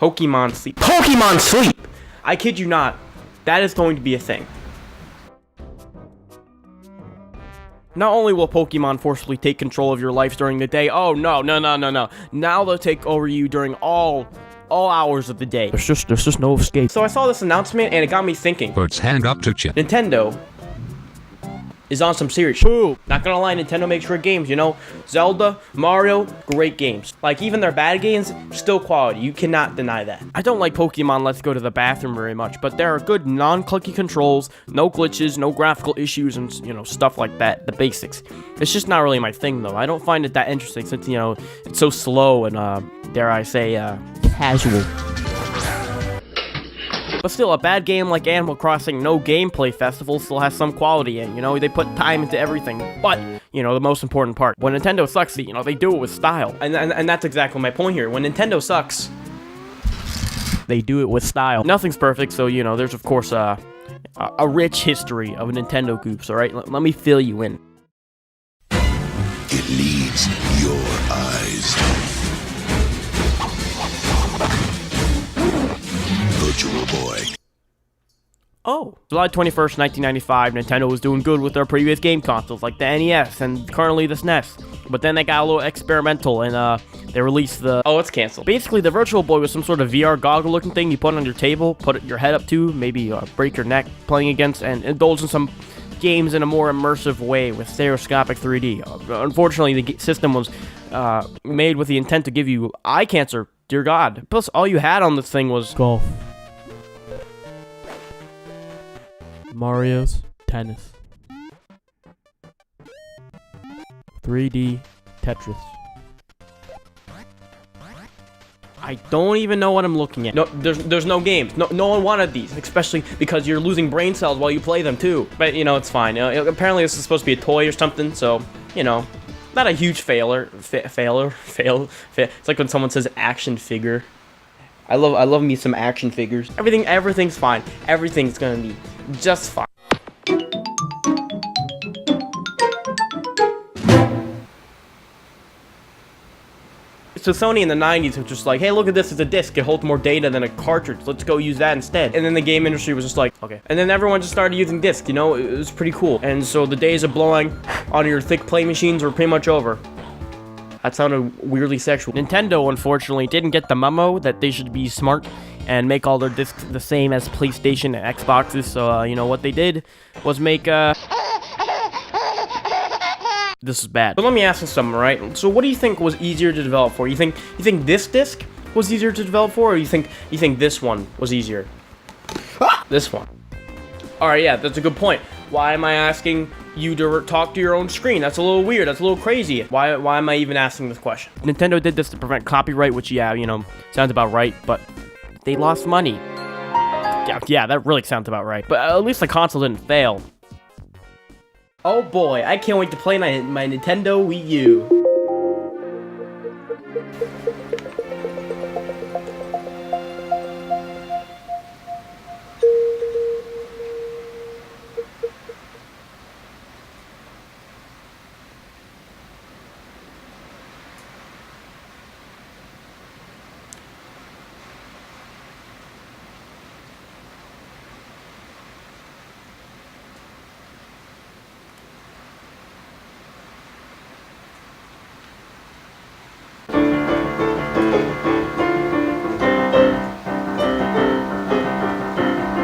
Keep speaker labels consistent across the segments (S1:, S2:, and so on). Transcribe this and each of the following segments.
S1: Pokemon Sleep. Pokemon Sleep! I kid you not. That is going to be a thing. Not only will Pokemon forcibly take control of your life during the day, oh no. Now they'll take over you during all hours of the day. There's just no escape. So I saw this announcement and it got me thinking.
S2: Puts hand up to chin.
S1: Nintendo is on some serious shit. Not gonna lie, Nintendo makes great games, you know? Zelda, Mario, great games. Like, even their bad games, still quality. You cannot deny that. I don't like Pokemon Let's Go to the Bathroom very much, but there are good non-clicky controls, no glitches, no graphical issues, and, you know, stuff like that. The basics. It's just not really my thing, though. I don't find it that interesting since, you know, it's so slow and, dare I say, casual. But still, a bad game like Animal Crossing No Gameplay Festival still has some quality in, you know, they put time into everything. But, you know, the most important part, when Nintendo sucks, you know, they do it with style. And that's exactly my point here. When Nintendo sucks, they do it with style. Nothing's perfect, so, you know, there's of course a rich history of Nintendo goops, alright? Let me fill you in.
S3: It needs your eyes. Virtual Boy.
S1: Oh, July 21st, 1995, Nintendo was doing good with their previous game consoles, like the NES and currently the SNES. But then they got a little experimental and they released the... Oh, it's canceled. Basically, the Virtual Boy was some sort of VR goggle-looking thing you put on your table, put your head up to, maybe break your neck playing against, and indulge in some games in a more immersive way with stereoscopic 3D. Unfortunately, the system was made with the intent to give you eye cancer. Dear God. Plus, all you had on this thing was... golf. Mario's Tennis. 3D Tetris. I don't even know what I'm looking at. No, there's no games. No one wanted these, especially because you're losing brain cells while you play them too. But you know, it's fine. Apparently this is supposed to be a toy or something, so you know, not a huge fail. It's like when someone says action figure. I love me some action figures. Everything's fine. Everything's gonna be just fine. So Sony in the 90s was just like, hey, look at this, it's a disc, it holds more data than a cartridge, let's go use that instead. And then the game industry was just like, okay. And then everyone just started using discs, you know, it was pretty cool. And so the days of blowing on your thick play machines were pretty much over. That sounded weirdly sexual. Nintendo, unfortunately, didn't get the memo that they should be smart and make all their discs the same as PlayStation and Xboxes. So, you know, what they did was make, this is bad. But let me ask you something, right? So what do you think was easier to develop for? You think this disc was easier to develop for, or you think this one was easier? This one. Alright, yeah, that's a good point. Why am I asking you to talk to your own screen? That's a little weird. That's a little crazy. Why am I even asking this question? Nintendo did this to prevent copyright, which, yeah, you know, sounds about right, but they lost money. Yeah, that really sounds about right. But at least the console didn't fail. Oh boy, I can't wait to play my Nintendo Wii U.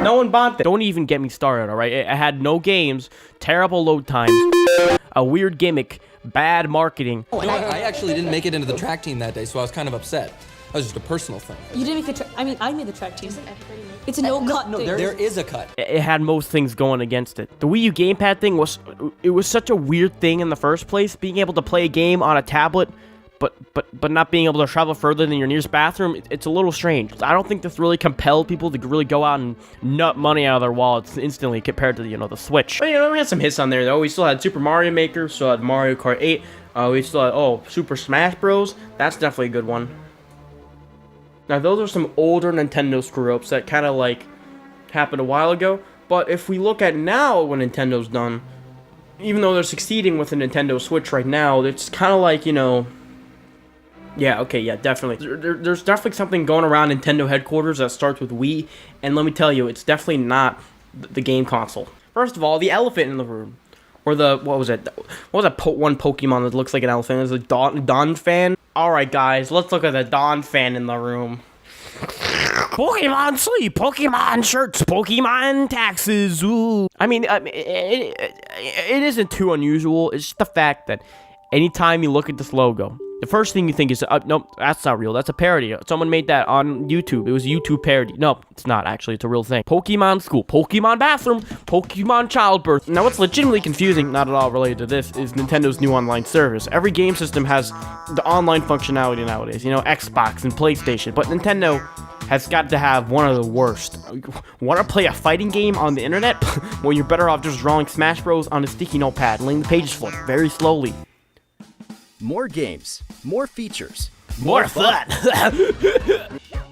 S1: No one bought that. Don't even get me started, alright? It had no games, terrible load times, a weird gimmick, bad marketing.
S4: Oh, I actually didn't make it into the track team that day, so I was kind of upset. That was just a personal thing.
S5: You didn't make the track. I mean, I made the track team. It's a no-cut thing.
S4: There is a cut.
S1: It had most things going against it. The Wii U gamepad thing was such a weird thing in the first place. Being able to play a game on a tablet, but not being able to travel further than your nearest bathroom, it's a little strange. I don't think this really compelled people to really go out and nut money out of their wallets instantly compared to, you know, the Switch. But, you know, we had some hits on there, though. We still had Super Mario Maker, still had Mario Kart 8. We still had, Super Smash Bros. That's definitely a good one. Now, those are some older Nintendo screw-ups that kind of, like, happened a while ago. But if we look at now what Nintendo's done, even though they're succeeding with the Nintendo Switch right now, it's kind of like, you know, Yeah, okay, yeah, definitely. There's definitely something going around Nintendo headquarters that starts with Wii, and let me tell you, it's definitely not the game console. First of all, the elephant in the room. Or what was that one Pokemon that looks like an elephant? It was a Don fan. Alright, guys, let's look at the Don fan in the room. Pokemon sleep, Pokemon shirts, Pokemon taxes, ooh. I mean, it isn't too unusual. It's just the fact that anytime you look at this logo, the first thing you think is, nope, that's not real. That's a parody. Someone made that on YouTube. It was a YouTube parody. Nope, it's not actually. It's a real thing. Pokemon school, Pokemon bathroom, Pokemon childbirth. Now, what's legitimately confusing, not at all related to this, is Nintendo's new online service. Every game system has the online functionality nowadays. You know, Xbox and PlayStation. But Nintendo has got to have one of the worst. Want to play a fighting game on the internet? Well, you're better off just drawing Smash Bros. On a sticky notepad and letting the pages flip very slowly.
S2: More games, more features,
S1: More fun!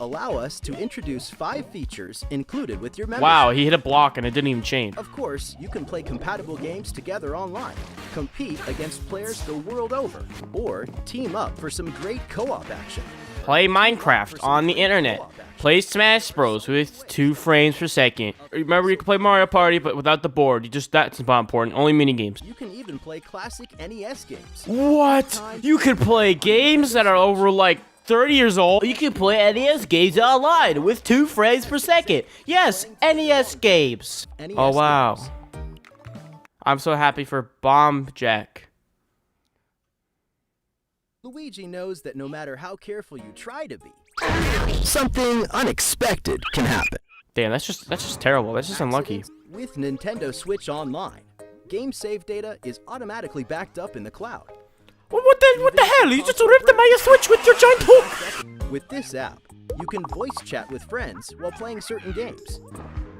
S2: allow us to introduce 5 features included with your membership.
S1: Wow, he hit a block and it didn't even change.
S2: Of course, you can play compatible games together online, compete against players the world over, or team up for some great co-op action.
S1: Play Minecraft on the internet. Play Smash Bros with 2 frames per second. Remember, you can play Mario Party, but without the board. That's not important. Only mini games.
S2: You can even play classic NES games.
S1: What? You can play games that are over like 30 years old. You can play NES games online with 2 frames per second. Yes, NES games.
S2: NES
S1: Oh wow.
S2: games.
S1: I'm so happy for Bomb Jack.
S2: Luigi knows that no matter how careful you try to be, something unexpected can happen.
S1: Damn, that's just terrible. That's just unlucky.
S2: With Nintendo Switch Online, game save data is automatically backed up in the cloud.
S1: What the hell? You just ripped my Switch with your giant hook.
S2: With this app, you can voice chat with friends while playing certain games.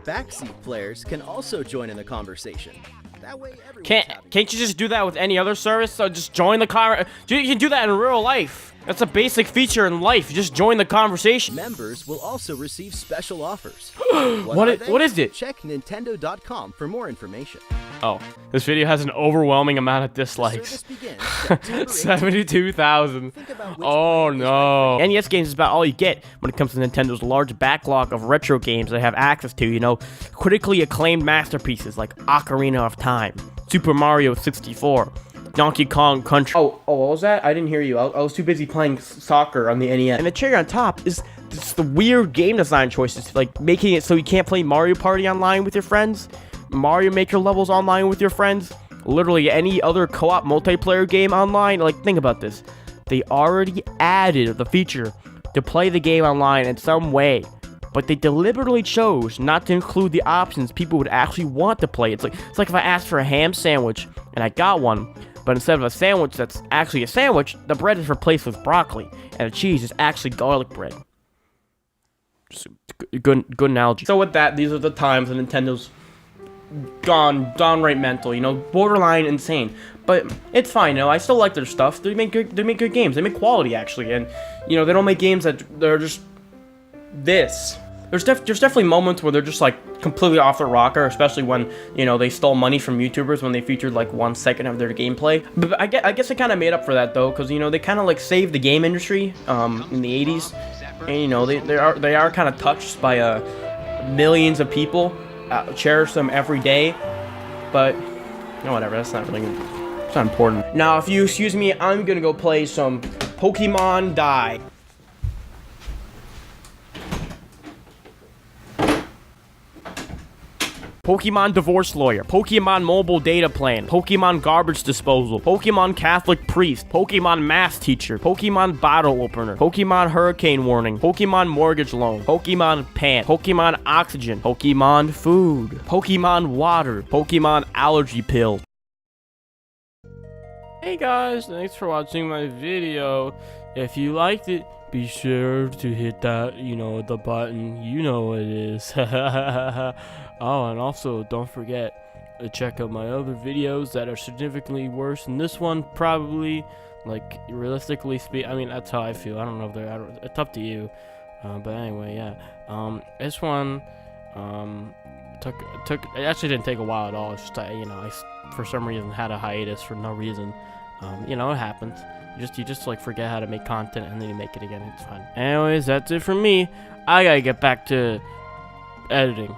S2: Backseat players can also join in the conversation. That way everyone's
S1: Can't you just do that with any other service? So just join the car. You can do that in real life. That's a basic feature in life. You just join the conversation.
S2: Members will also receive special offers.
S1: What is it?
S2: Check Nintendo.com for more information.
S1: Oh, this video has an overwhelming amount of
S2: The
S1: dislikes.
S2: service begins September 18th.
S1: 72,000.
S2: Think about which
S1: Oh
S2: plan is
S1: no.
S2: right
S1: NES games is about all you get when it comes to Nintendo's large backlog of retro games they have access to, you know, critically acclaimed masterpieces like Ocarina of Time, Super Mario 64, Donkey Kong Country. Oh, what was that? I didn't hear you. I was too busy playing soccer on the NES. And the cherry on top is just the weird game design choices, like making it so you can't play Mario Party online with your friends, Mario Maker levels online with your friends, literally any other co-op multiplayer game online. Like, think about this. They already added the feature to play the game online in some way, but they deliberately chose not to include the options people would actually want to play. It's like if I asked for a ham sandwich and I got one, but instead of a sandwich that's actually a sandwich, the bread is replaced with broccoli, and the cheese is actually garlic bread. Just a good analogy. So with that, these are the times that Nintendo's gone downright mental, you know, borderline insane. But it's fine, you know, I still like their stuff. They make good games. They make quality, actually, and, you know, they don't make games that they're just this. There's definitely moments where they're just like completely off their rocker, especially when, you know, they stole money from YouTubers when they featured like 1 second of their gameplay. But I guess they kind of made up for that though, because, you know, they kind of like saved the game industry in the 80s, and, you know, they are kind of touched by millions of people, cherish them every day. But you know, whatever. It's not important. Now, if you excuse me, I'm gonna go play some Pokemon Die. Pokemon Divorce Lawyer, Pokemon Mobile Data Plan, Pokemon Garbage Disposal, Pokemon Catholic Priest, Pokemon Math Teacher, Pokemon Bottle Opener, Pokemon Hurricane Warning, Pokemon Mortgage Loan, Pokemon Pant, Pokemon Oxygen, Pokemon Food, Pokemon Water, Pokemon Allergy Pill. Hey guys, thanks for watching my video. If you liked it, be sure to hit that, you know, the button, you know what it is. Oh, and also don't forget to check out my other videos that are significantly worse than this one, probably. Like, realistically speaking, I mean, that's how I feel. I don't know if they're, it's up to you. But anyway, yeah. This one, it actually didn't take a while at all. It's just, you know, I for some reason had a hiatus for no reason. You know, it happens. You just like forget how to make content and then you make it again. It's fine. Anyways, that's it from me. I gotta get back to editing.